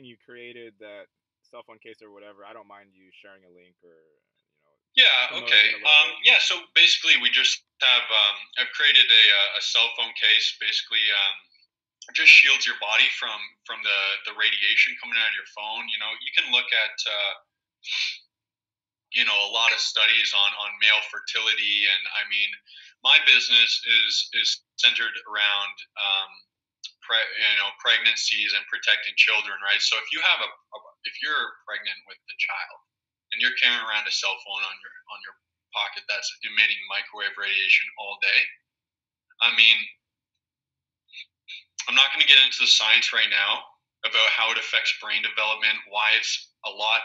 you created, that cell phone case or whatever, I don't mind you sharing a link or Yeah. Okay. So basically, we just have I've created a cell phone case. Basically, it just shields your body from the radiation coming out of your phone. You can look at a lot of studies on male fertility, and I mean, my business is centered around pregnancies and protecting children, right? So if you're pregnant with the child and you're carrying around a cell phone on your pocket that's emitting microwave radiation all day, I mean, I'm not going to get into the science right now about how it affects brain development, why it's a lot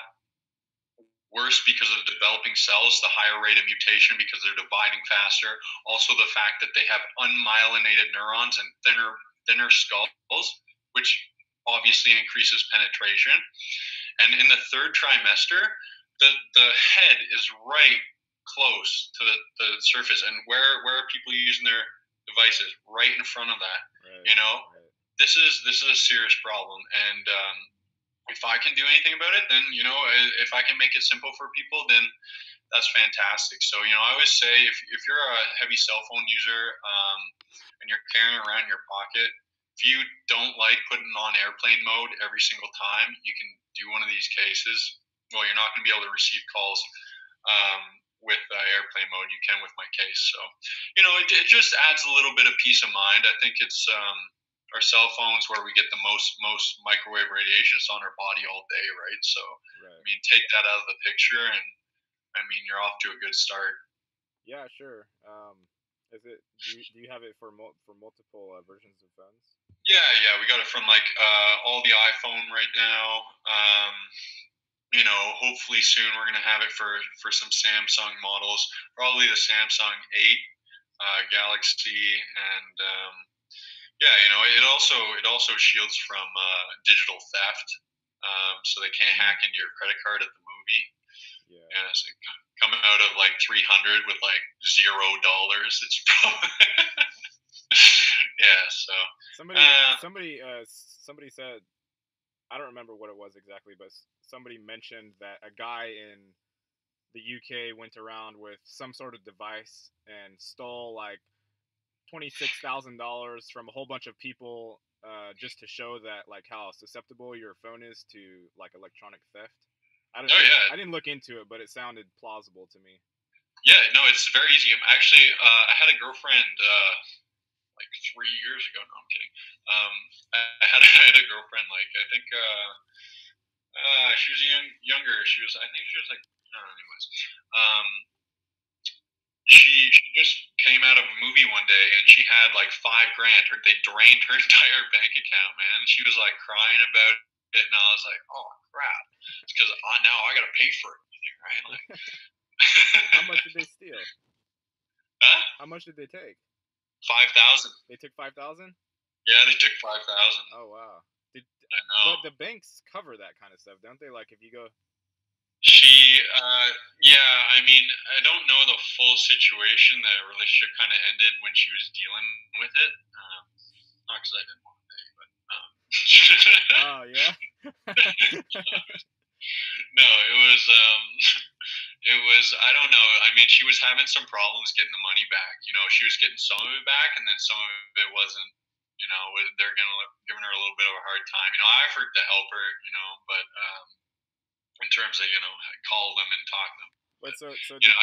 worse because of developing cells, the higher rate of mutation because they're dividing faster. Also, the fact that they have unmyelinated neurons and thinner skulls, which obviously increases penetration. And in the 3rd trimester, the head is right close to the surface. And where are people using their devices? Right in front of that. Right. Right. This is a serious problem. And if I can do anything about it, then if I can make it simple for people, then that's fantastic. So I always say, if you're a heavy cell phone user and you're carrying around in your pocket, if you don't like putting on airplane mode every single time, you can do one of these cases. Well, you're not going to be able to receive calls with airplane mode. You can with my case. So it just adds a little bit of peace of mind. I think it's our cell phones where we get the most microwave radiation on our body all day, right? So right. I mean, take that out of the picture, and I mean, you're off to a good start. Yeah, sure. Do you have it for multiple versions of phones? Yeah, we got it from all the iPhone right now. Hopefully soon we're gonna have it for some Samsung models, probably the Samsung 8, Galaxy, and it also shields from digital theft, so they can't hack into your credit card at the movie. Yeah, so coming out of 300 with $0. It's probably yeah. So somebody said, I don't remember what it was exactly, but somebody mentioned that a guy in the UK went around with some sort of device and stole $26,000 from a whole bunch of people just to show that how susceptible your phone is to electronic theft. I didn't look into it, but it sounded plausible to me. Yeah, no, it's very easy. Actually, I had a girlfriend 3 years ago. No, I'm kidding. I had a girlfriend I think she was younger. I think she was anyways. She just came out of a movie one day and she had $5 grand. They drained her entire bank account, man. She was crying about it, and I was like, oh crap, because now I gotta pay for everything, right? How much did they steal? Huh? How much did they take? 5,000. They took 5,000? Yeah, they took 5,000. Oh wow. I know. But the banks cover that kind of stuff, don't they? If you go. I mean, I don't know the full situation. The relationship kind of ended when she was dealing with it. Not because I didn't want to pay, but. Oh yeah. No, it was It was, I don't know. I mean, she was having some problems getting the money back. You know, she was getting some of it back, and then some of it wasn't. You know, they're giving her a little bit of a hard time. You know, I offered to help her. You know, but in terms of call them and talk to them. Wait, so You know,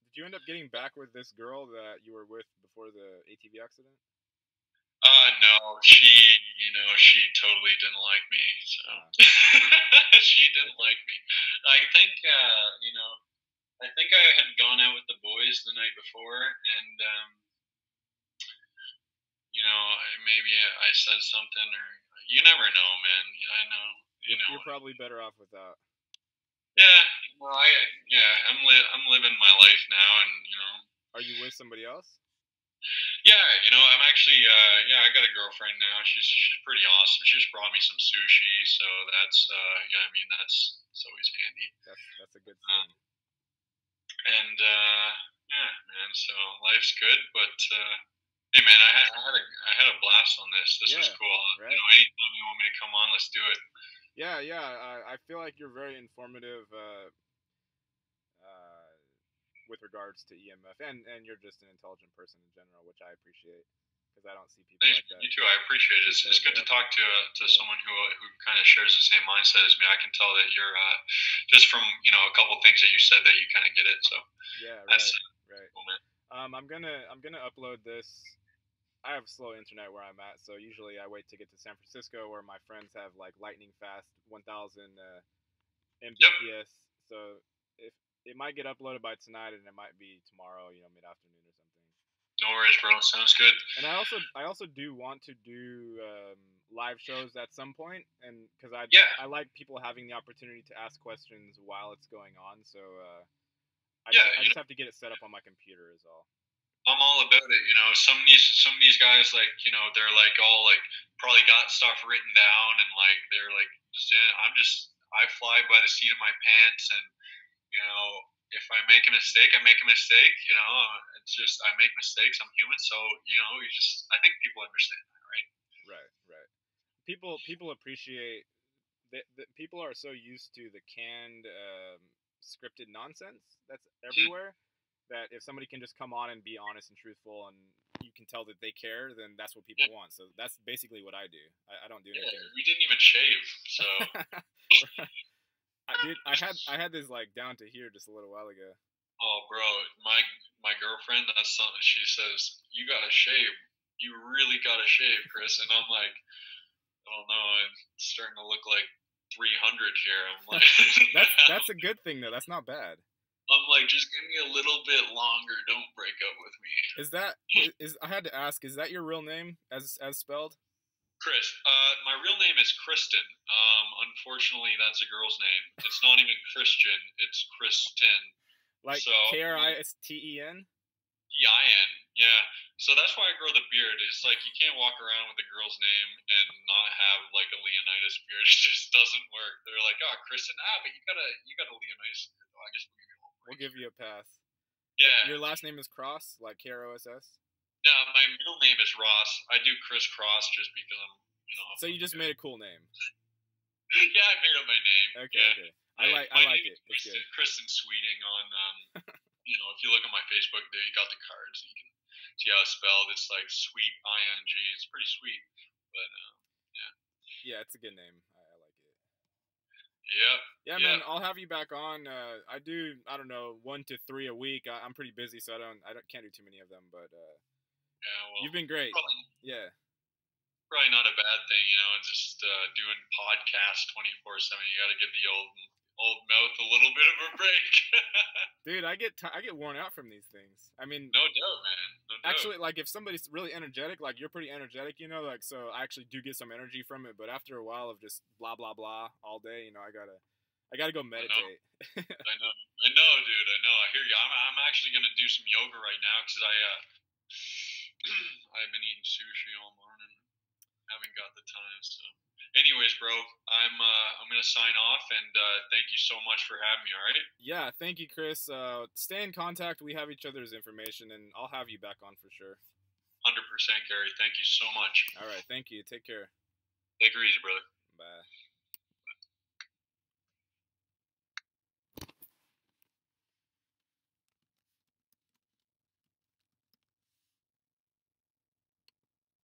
did you end up getting back with this girl that you were with before the ATV accident? No, she totally didn't like me. So she didn't like me. I think, I think I had gone out with the boys the night before, and maybe I said something, or you never know, man. I know. You're probably better off without. Yeah. Well, I'm living my life now, and Are you with somebody else? Yeah, I'm actually, I got a girlfriend now. She's pretty awesome. She just brought me some sushi, so that's, that's always handy. That's a good thing. And yeah, man. So life's good, but hey, man, I had a blast on this. This was cool. Right? Anytime you want me to come on, let's do it. Yeah. I feel like you're very informative. With regards to EMF, and you're just an intelligent person in general, which I appreciate, because I don't see people like that. You too. I appreciate it. It's good to talk to someone who kind of shares the same mindset as me. I can tell that you're just from a couple things that you said that you kind of get it. So yeah, right. Cool, man. I'm gonna upload this. I have slow internet where I'm at, so usually I wait to get to San Francisco, where my friends have like lightning fast 1,000 Mbps. Yep. So it might get uploaded by tonight, and it might be tomorrow, mid-afternoon or something. No worries, bro. Sounds good. And I also do want to do live shows at some point, and because I like people having the opportunity to ask questions while it's going on. So I just have to get it set up on my computer is all. I'm all about it. Some of these guys, like, they're like all like probably got stuff written down, and like they're like, I fly by the seat of my pants, and if I make a mistake, I make a mistake. It's just I make mistakes. I'm human, so I think people understand that, right? Right. People appreciate that. People are so used to the canned, scripted nonsense that's everywhere. That if somebody can just come on and be honest and truthful, and you can tell that they care, then that's what people want. So that's basically what I do. I don't do anything. We didn't even shave, so. I had this like down to here just a little while ago. Oh, bro, my girlfriend, that's something she says. You gotta shave. You really gotta shave, Kris. And I'm like, I don't know. I'm starting to look like 300 here. I'm like, that's a good thing though. That's not bad. I'm like, just give me a little bit longer. Don't break up with me. I had to ask, is that your real name as spelled? Kris. My real name is Kristen. Unfortunately, that's a girl's name. It's not even Christian. It's Kristen. Like Kristen? Ein. Yeah. So that's why I grow the beard. It's like you can't walk around with a girl's name and not have like a Leonidas beard. It just doesn't work. They're like, oh, Kristen, but you got a Leonidas beard. I guess we'll give you a pass. Yeah. Your last name is Kross, like Kross? No, my middle name is Ross. I do Kris Kross just because I'm, So you just made a cool name. Yeah, I made up my name. Okay. I like it. It's good. Kristen Sweeting on, if you look at my Facebook there, you got the cards. You can see how it's spelled. It's like sweet, ing. It's pretty sweet, but yeah. Yeah, it's a good name. I like it. Yeah. Yeah, man. I'll have you back on. I do. I don't know, 1 to 3 a week. I'm pretty busy, so can't do too many of them. But yeah, well, you've been great. Probably not a bad thing, just doing podcasts 24/7. You got to give the old mouth a little bit of a break. Dude, I get worn out from these things. I mean, no doubt, man. No doubt. Actually, like if somebody's really energetic, like you're pretty energetic, like so I actually do get some energy from it. But after a while of just blah blah blah all day, I gotta go meditate. I know, dude. I know. I hear you. I'm actually gonna do some yoga right now because I've been eating sushi all morning. Haven't got the time. So, anyways, bro, I'm gonna sign off, and thank you so much for having me. All right. Yeah, thank you, Kris. Stay in contact. We have each other's information, and I'll have you back on for sure. 100%, Gary. Thank you so much. All right, thank you. Take care. Take her easy, brother. Bye.